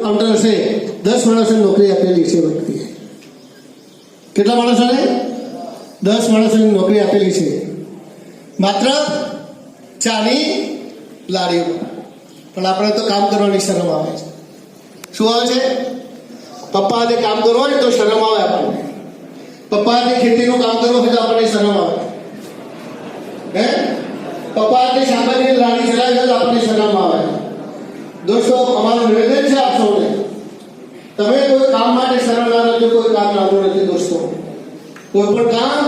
Counter હશે 10 માણસોને નોકરી આપેલી છે વ્યક્તિએ. કેટલા માણસોને? 10 માણસોને નોકરી આપેલી છે માત્ર ચાની લારીઓ. પણ આપણે તો કામ કરવાની શરમ આવે છે. શું આવે છે? પપ્પા હાથે કામ કરવું હોય તો શરમ આવે આપણને. પપ્પા હાથે ખેતીનું કામ કરવું હોય તો આપણને શરમ આવે. હે પપ્પા હાથે શાકભાજીની લારી ચલાવી હોય તો આપણને શરમ આવે. દોસ્તો, અમારું નિવેદન છે આપ સૌને, તમે કોઈ કામ માટે શરમ ના રાખજો. કોઈ કામ લાવવું નથી દોસ્તો. કોઈ પણ કામ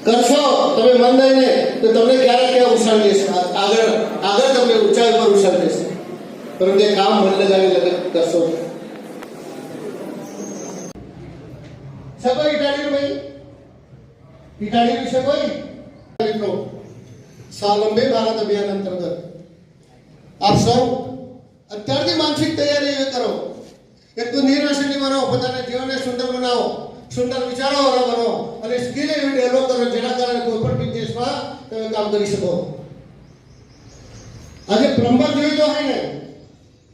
કરશો તમે મન દઈને તો તમને ક્યારેક ક્યાં ઉછાળી લેશે, આગળ તમને ઊંચાઈ પર ઉછાળી લેશે. પરંતુ એ કામ મન લગાવી કરશો. કોઈ ઇટાળીનું ભાઈ ઇટાળી વિશે કોઈ મિત્રો સ્વાવલંબી ભારત અભિયાન અંતર્ગત આપ સૌ અત્યારથી માનસિક તૈયારી કરો. એક તો નિર્વ્યસની બનો, પોતાના જીવનને સુંદર બનાવો, સુંદર વિચારો વાળા બનો અને સ્કિલ એવી ડેવલપ કરો જેના કારણે કોઈ પણ બિઝનેસમાં તમે કામ કરી શકો. આજે પ્લમ્બર જોઈ તો હોય ને,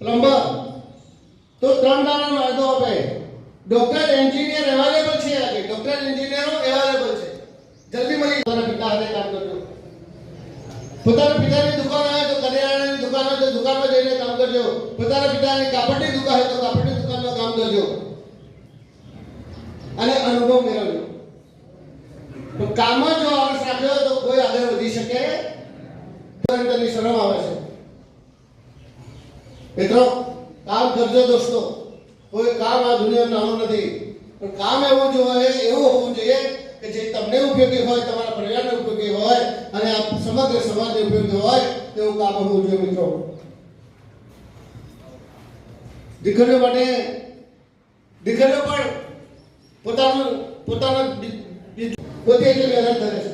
પ્લમ્બર તો 3 દાડાનો વાયદો આપે. ડોક્ટર એન્જિનિયર અવેલેબલ છે. આજે ડોક્ટર એન્જિનિયરો અવેલેબલ છે. જલ્દી મળી. પોતાના પિતા હાથે કામ કરજો. પોતાના પિતાની દુકાન આવે તો કરિયાણાની દુકાન હોય તો દુકાનમાં જઈને કામ કરજો. પોતાના પિતાની કાપડની દુકાન હોય તો કાપડની દુકાનમાં કામ કરજો અને અનુભવ મેળવજો. તો કામમાં જો આવડત રાખ્યો તો કોઈ આગળ વધી શકે. તને શરમ આવે છે મિત્રો. કામ કરજો દોસ્તો. કોઈ કામ આ દુનિયામાં નાનું નથી, પણ કામ એવું હોવું જોઈએ કે જે તમને ઉપયોગી હોય, તમારા પરિવારને ઉપયોગી હોય અને આ સમગ્ર સમાજને ઉપયોગી હોય તેવું કામ હોવું જોઈએ મિત્રો. દીકરીઓ માટે દીકરીઓ પણ પોતે એટલી મહેનત કરે છે,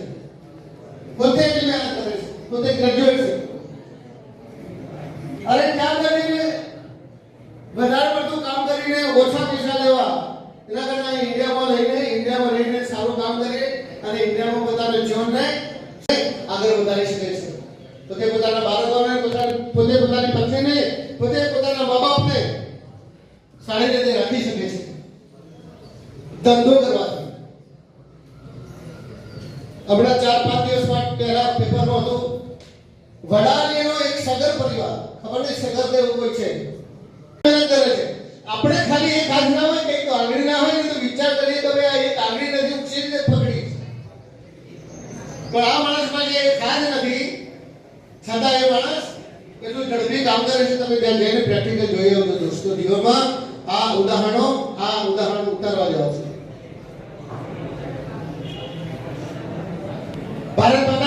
પોતે ગ્રેજ્યુએટ છે. અરે ત્યાં કરીને વધારે પડતું કામ કરીને ઓછા પૈસા લેવા એના કરતા ઇન્ડિયામાં રહીને સારું કામ કરે અને ઇન્ડિયામાં પોતાના જીવનને આગળ વધારી શકે છે. પોતે પોતાના બાળકોને, પોતે પોતાની પત્નીને, પોતે પોતાના મા બાપને સારી રીતે રાખી શકે છે ધંધો કરવાથી. હમણાં 4-5 દિવસ પહેલા પેપરમાં હતું, વડાલીનો એક સગર પરિવાર, ખબર નહીં સગર એવું કોઈ છે, કરે છે. આપણે ખાલી એક હાથ ના હોય, એક આંગળી ના હોય તો વિચાર કરીએ તો ભાઈ એક આંગળી નથી ઉછીને જ પકડી. પણ આ માણસ પાસે એક હાથ નથી છતાં એ માણસ એટલું ઝડપી કામ કરે છે. તમે ત્યાં જઈને પ્રેક્ટિકલ જોઈ આવજો દોસ્તો. જીવનમાં આ ઉદાહરણ ઉતારવા જાવ છો. ભારતમાં